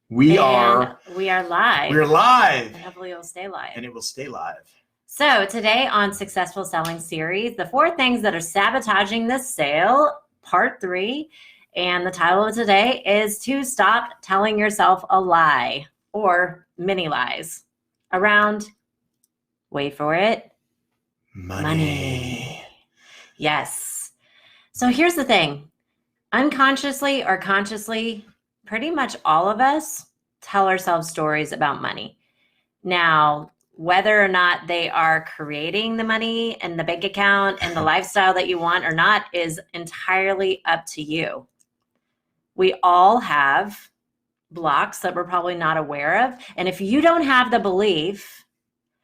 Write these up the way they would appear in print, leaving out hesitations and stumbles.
We are live. We're live. And hopefully it will stay live. And it will stay live. So today on Successful Selling Series, the 4 things that are sabotaging the sale, part 3. And the title of today is to stop telling yourself a lie or mini lies around, wait for it, money. Yes. So here's the thing. Unconsciously or consciously, pretty much all of us tell ourselves stories about money. Now, whether or not they are creating the money and the bank account and the lifestyle that you want or not is entirely up to you. We all have blocks that we're probably not aware of. And if you don't have the belief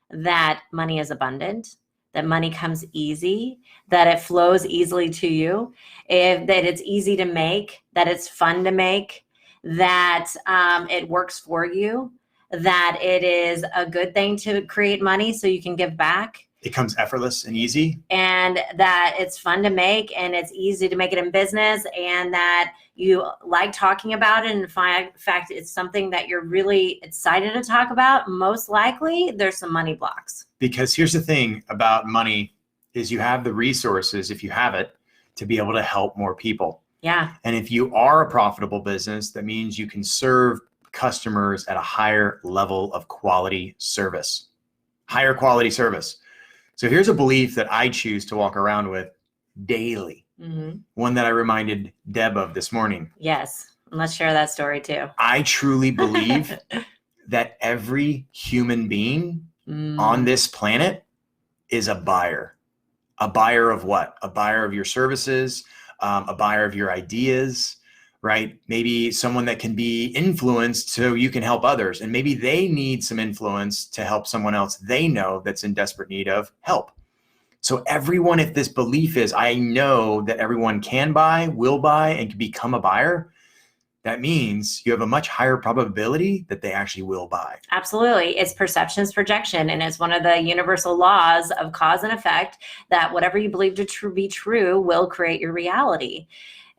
that money is abundant, that money comes easy, that it flows easily to you, that it's easy to make, that it's fun to make, that it works for you, that it is a good thing to create money so you can give back. It comes effortless and easy. And that it's fun to make and it's easy to make it in business and that you like talking about it. And in fact, it's something that you're really excited to talk about. Most likely there's some money blocks. Because here's the thing about money is you have the resources, if you have it, to be able to help more people. Yeah. And if you are a profitable business, that means you can serve customers at a higher level of quality service, higher quality service. So here's a belief that I choose to walk around with daily. Mm-hmm. One that I reminded Deb of this morning. Yes. And let's share that story too. I truly believe that every human being on this planet is a buyer. A buyer of what? A buyer of your services, a buyer of your ideas, right? Maybe someone that can be influenced so you can help others. And maybe they need some influence to help someone else they know that's in desperate need of help. So everyone, if this belief is, I know that everyone can buy, will buy, and can become a buyer, that means you have a much higher probability that they actually will buy. Absolutely. It's perception's projection. And it's one of the universal laws of cause and effect that whatever you believe to be true will create your reality.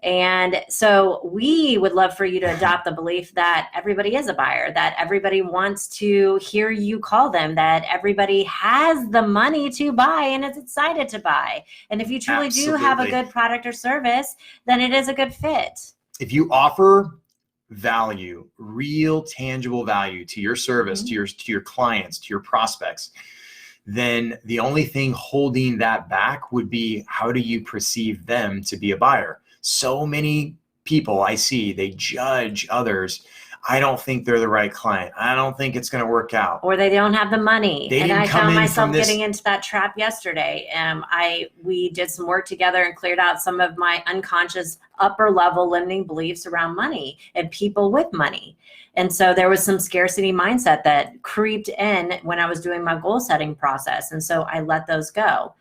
And so we would love for you to adopt the belief that everybody is a buyer, that everybody wants to hear you call them, that everybody has the money to buy and is excited to buy. And if you truly do have a good product or service, then it is a good fit. If you offer value, real tangible value to your service, to your clients, to your prospects, then the only thing holding that back would be, how do you perceive them to be a buyer? So many people I see, they judge others. I don't think they're the right client. I don't think it's going to work out. Or they don't have the money. And I found myself getting into that trap yesterday. We did some work together and cleared out some of my unconscious upper level limiting beliefs around money and people with money. And so there was some scarcity mindset that creeped in when I was doing my goal setting process. And so I let those go,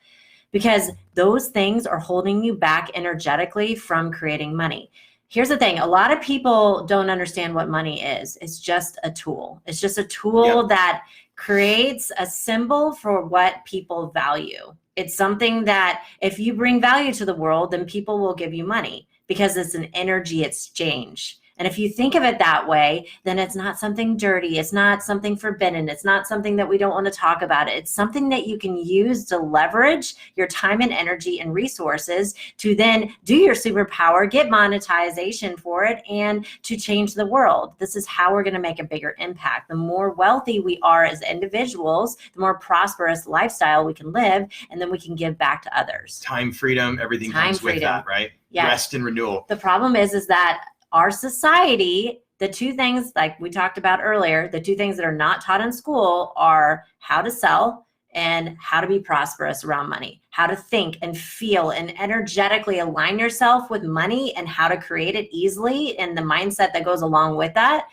because those things are holding you back energetically from creating money. Here's the thing. A lot of people don't understand what money is. It's just a tool. It's just a tool that creates a symbol for what people value. It's something that if you bring value to the world, then people will give you money because it's an energy exchange. And if you think of it that way, then it's not something dirty. It's not something forbidden. It's not something that we don't want to talk about. It's something that you can use to leverage your time and energy and resources to then do your superpower, get monetization for it, and to change the world. This is how we're going to make a bigger impact. The more wealthy we are as individuals, the more prosperous lifestyle we can live, and then we can give back to others. Time freedom, everything comes with that, right? Yeah. Rest and renewal. The problem is that our society, the 2 things like we talked about earlier, the 2 things that are not taught in school are how to sell and how to be prosperous around money, how to think and feel and energetically align yourself with money and how to create it easily and the mindset that goes along with that.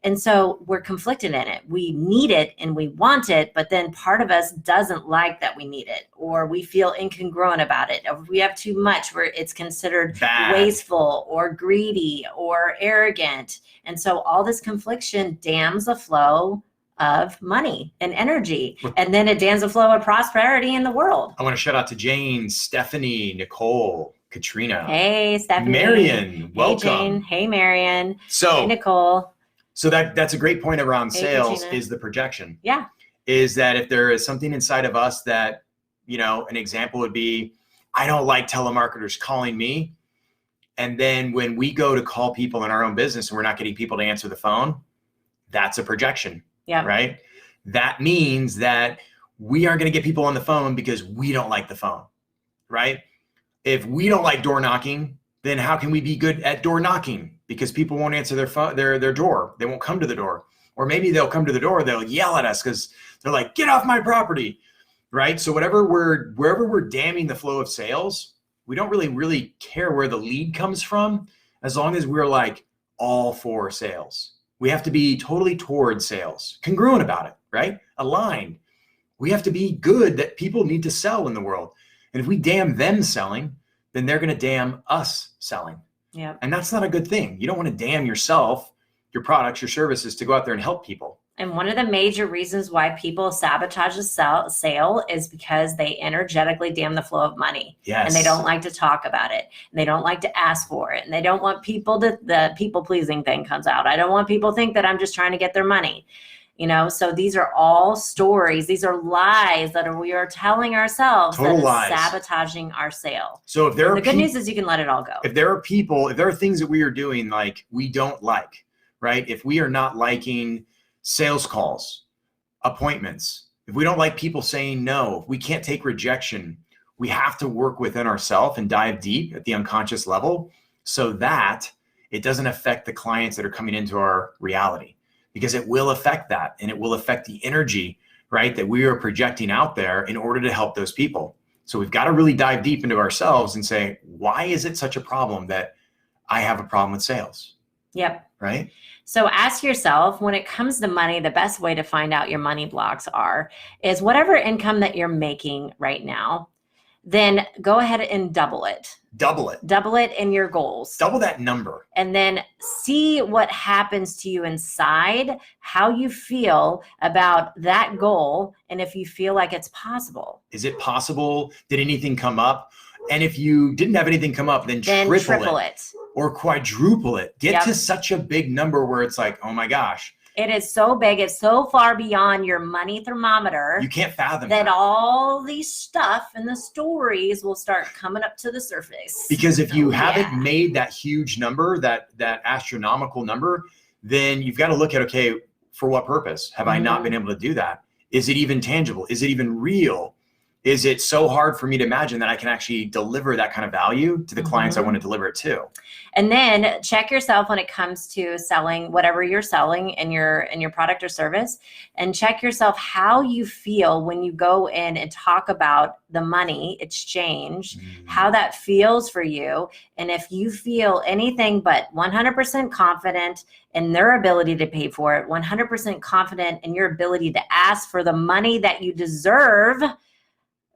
And so we're conflicted in it. We need it and we want it, but then part of us doesn't like that we need it, or we feel incongruent about it. Or if we have too much, where it's considered bad, wasteful or greedy or arrogant. And so all this confliction dams the flow of money and energy. And then it dams the flow of prosperity in the world. I want to shout out to Jane, Stephanie, Nicole, Katrina. Hey, Stephanie. Marion, welcome. Hey, Jane. Hey, Marion. So, hey, Nicole. So that's a great point around sales is the projection. Yeah. Is that if there is something inside of us that, an example would be, I don't like telemarketers calling me. And then when we go to call people in our own business and we're not getting people to answer the phone, that's a projection. Yeah. Right. That means that we aren't going to get people on the phone because we don't like the phone. Right. If we don't like door knocking, then how can we be good at door knocking? Because people won't answer their phone, their door. They won't come to the door. Or maybe they'll come to the door, they'll yell at us because they're like, get off my property. Right. So wherever we're damming the flow of sales, we don't really care where the lead comes from, as long as we're like all for sales. We have to be totally toward sales, congruent about it, right? Aligned. We have to be good that people need to sell in the world. And if we damn them selling, then they're going to damn us selling. Yeah. And that's not a good thing. You don't want to damn yourself, your products, your services to go out there and help people. And one of the major reasons why people sabotage a sale is because they energetically damn the flow of money. Yes. And they don't like to talk about it. And they don't like to ask for it. And they don't want the people pleasing thing comes out. I don't want people to think that I'm just trying to get their money. So these are all stories. These are lies that we are telling ourselves Total that is lies. Sabotaging our sale. So if there are the good news is you can let it all go. If there are things that we are doing like we don't like, right? If we are not liking sales calls, appointments, if we don't like people saying no, if we can't take rejection, we have to work within ourselves and dive deep at the unconscious level so that it doesn't affect the clients that are coming into our reality. Because it will affect that, and it will affect the energy, right, that we are projecting out there in order to help those people. So we've got to really dive deep into ourselves and say, why is it such a problem that I have a problem with sales? Yep. Right? So ask yourself, when it comes to money, the best way to find out your money blocks is whatever income that you're making right now, then go ahead and double it. Double it. Double it in your goals. Double that number. And then see what happens to you inside, how you feel about that goal, and if you feel like it's possible. Is it possible? Did anything come up? And if you didn't have anything come up, then triple it. Or quadruple it. Get to such a big number where it's like, oh my gosh. It is so big. It's so far beyond your money thermometer. You can't fathom that. All these stuff and the stories will start coming up to the surface. Because if you haven't made that huge number, that astronomical number, then you've got to look at, okay, for what purpose have I not been able to do that? Is it even tangible? Is it even real? Is it so hard for me to imagine that I can actually deliver that kind of value to the clients I want to deliver it to? And then check yourself when it comes to selling whatever you're selling in your product or service, and check yourself how you feel when you go in and talk about the money exchange, how that feels for you. And if you feel anything but 100% confident in their ability to pay for it, 100% confident in your ability to ask for the money that you deserve,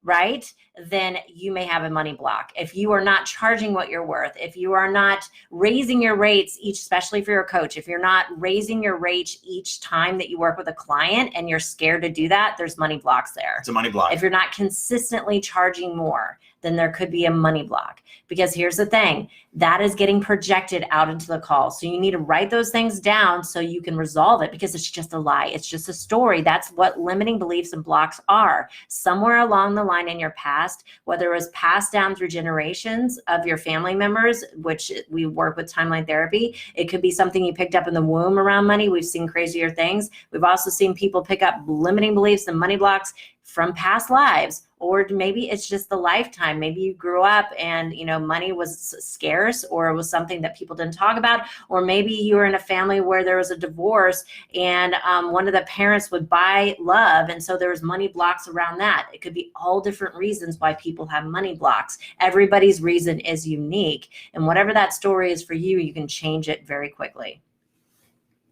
right, then you may have a money block. If you are not charging what you're worth, if you are not raising your rates especially for your coach, if you're not raising your rates each time that you work with a client and you're scared to do that, there's money blocks there. It's a money block. If you're not consistently charging more, then there could be a money block. Because here's the thing, that is getting projected out into the call. So you need to write those things down so you can resolve it, because it's just a lie. It's just a story. That's what limiting beliefs and blocks are. Somewhere along the line in your past, whether it was passed down through generations of your family members, which we work with timeline therapy, it could be something you picked up in the womb around money. We've seen crazier things. We've also seen people pick up limiting beliefs and money blocks from past lives, or maybe it's just the lifetime. Maybe you grew up and money was scarce, or it was something that people didn't talk about, or maybe you were in a family where there was a divorce and one of the parents would buy love, and so there was money blocks around that. It could be all different reasons why people have money blocks. Everybody's reason is unique, and whatever that story is for you, you can change it very quickly.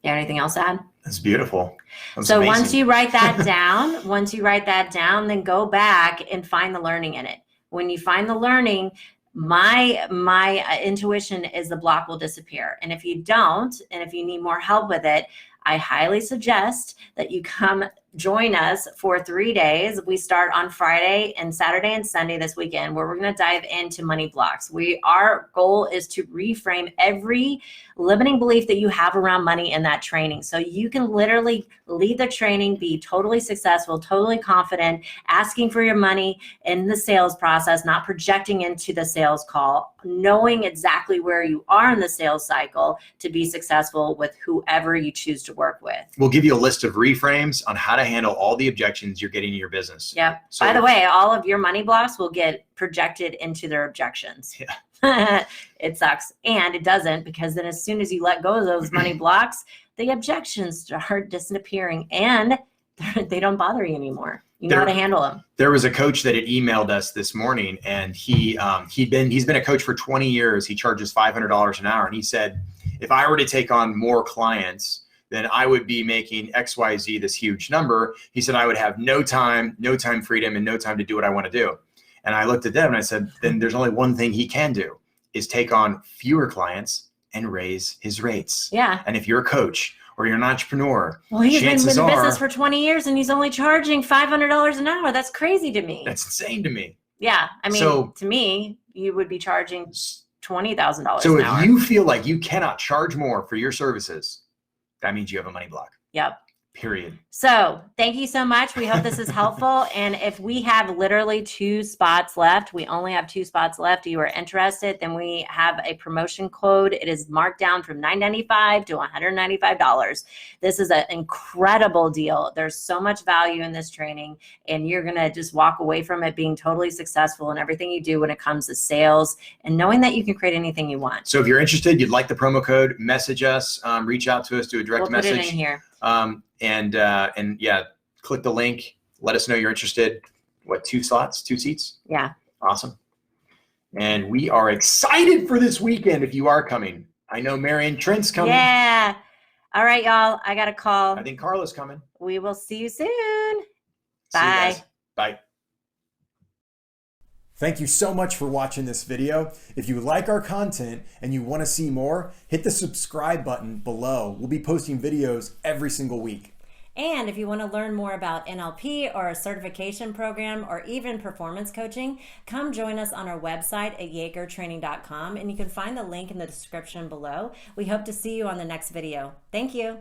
You have anything else to add? That's beautiful. That's so amazing. once you write that down, then go back and find the learning in it. When you find the learning, my intuition is the block will disappear. And if you don't, and if you need more help with it, I highly suggest that you come join us for 3 days. We start on Friday and Saturday and Sunday this weekend, where we're going to dive into money blocks. Our goal is to reframe every limiting belief that you have around money in that training. So you can literally lead the training, be totally successful, totally confident, asking for your money in the sales process, not projecting into the sales call, knowing exactly where you are in the sales cycle to be successful with whoever you choose to work with. We'll give you a list of reframes on how to handle all the objections you're getting in your business. Yep. So, by the way, all of your money blocks will get projected into their objections. Yeah. It sucks. And it doesn't, because then as soon as you let go of those money blocks, the objections start disappearing and they don't bother you anymore. You know how to handle them. There was a coach that had emailed us this morning, and he's been a coach for 20 years. He charges $500 an hour. And he said, if I were to take on more clients, then I would be making XYZ, this huge number. He said, I would have no time freedom, and no time to do what I want to do. And I looked at them and I said, then there's only one thing he can do, is take on fewer clients and raise his rates. Yeah. And if you're a coach or you're an entrepreneur, well, he's been in business for 20 years and he's only charging $500 an hour. That's crazy to me. That's insane to me. Yeah. I mean, to me, you would be charging $20,000 So an hour. if you feel like you cannot charge more for your services, that means you have a money block. Yep. Period. So thank you so much. We hope this is helpful. And if we have literally 2 spots left, we only have 2 spots left. If you are interested, then we have a promotion code. It is marked down from $9.95 to $195. This is an incredible deal. There's so much value in this training, and you're going to just walk away from it being totally successful in everything you do when it comes to sales, and knowing that you can create anything you want. So if you're interested, you'd like the promo code, message us, reach out to us, do a direct message. We'll put it in here. And yeah, click the link. Let us know you're interested. What, 2 slots, 2 seats? Yeah. Awesome. And we are excited for this weekend if you are coming. I know Marion Trent's coming. Yeah. All right, y'all. I got a call. I think Carla's coming. We will see you soon. See you Bye. guys. Bye. Thank you so much for watching this video. If you like our content and you want to see more, hit the subscribe button below. We'll be posting videos every single week. And if you want to learn more about NLP or a certification program or even performance coaching, come join us on our website at yagertraining.com, and you can find the link in the description below. We hope to see you on the next video. Thank you.